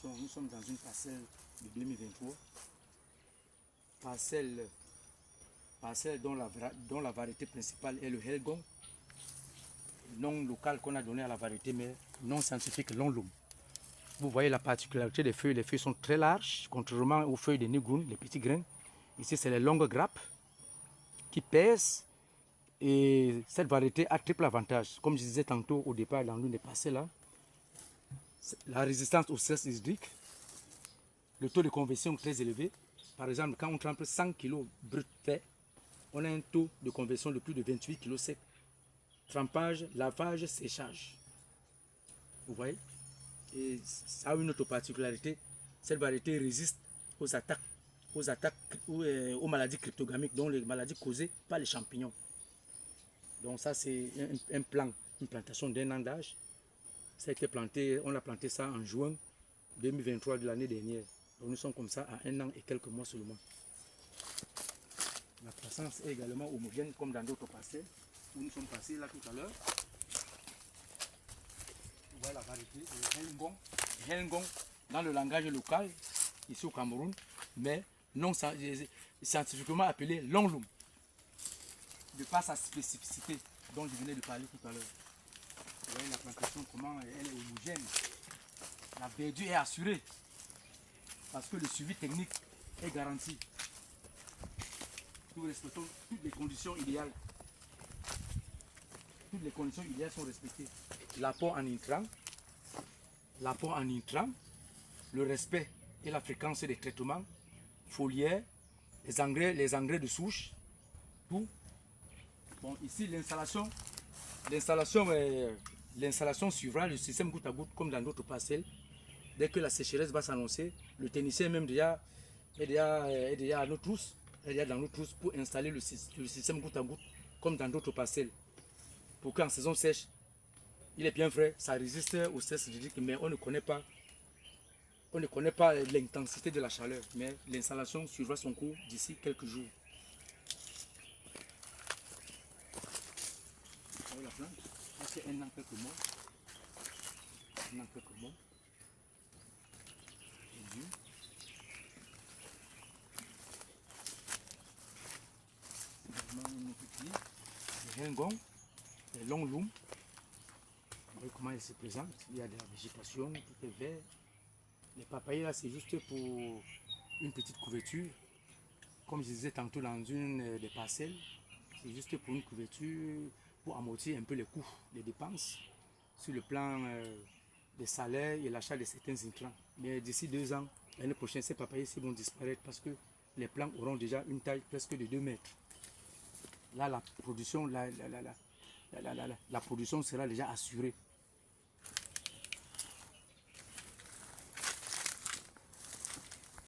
Nous sommes dans une parcelle de 2023. Parcelle dont la variété principale est le Helgong. Nom local qu'on a donné à la variété, mais non scientifique, Longlum. Vous voyez la particularité des feuilles. Les feuilles sont très larges, contrairement aux feuilles des Nigun, les petits grains. Ici, c'est les longues grappes qui pèsent. Et cette variété a triple avantage. Comme je disais tantôt au départ dans l'une des parcelles là, la résistance au stress hydrique, le taux de conversion très élevé. Par exemple, quand on trempe 100 kg brut fait, on a un taux de conversion de plus de 28 kg sec. Trempage, lavage, séchage. Vous voyez? Et ça a une autre particularité. Cette variété résiste aux attaques, aux maladies cryptogamiques, donc les maladies causées par les champignons. Donc ça c'est une plantation d'un an d'âge. Ça a été planté, on a planté ça en juin 2023 de l'année dernière. Donc nous sommes comme ça à 1 an et quelques mois seulement. La croissance est également homogène comme dans d'autres parcelles où nous sommes passés là tout à l'heure. Vous voyez la variété, le Helgong. Helgong dans le langage local, ici au Cameroun, mais non scientifiquement appelé Longlum. De par sa spécificité dont je venais de parler tout à l'heure. Vous voyez la plantation, comment elle est homogène. La verdure est assurée parce que le suivi technique est garanti. Nous respectons toutes les conditions idéales. Toutes les conditions idéales sont respectées. L'apport en intrants, le respect et la fréquence des traitements, foliaires, les engrais de souche, tout. Bon, ici l'installation suivra le système goutte à goutte comme dans d'autres parcelles. Dès que la sécheresse va s'annoncer, le technicien même est déjà à nos trousses, dans nos trousses pour installer le système goutte à goutte comme dans d'autres parcelles. Pour qu'en saison sèche, il est bien frais, ça résiste au stress hydrique, mais on ne connaît pas l'intensité de la chaleur. Mais l'installation suivra son cours d'ici quelques jours. Vous voyez la plante, c'est 1 an quelques mois. 1 an quelques mois. Le Helgong, les Longlum. Vous voyez comment il se présente. Il y a de la végétation, tout est vert. Les papayers là, c'est juste pour une petite couverture. Comme je disais tantôt dans une des parcelles, c'est juste pour une couverture, pour amortir un peu les coûts, les dépenses, sur le plan des salaires et l'achat de certains intrants. Mais d'ici 2 ans, l'année prochaine, ces papayers vont disparaître parce que les plants auront déjà une taille presque de 2 mètres. Là, la production, la production sera déjà assurée.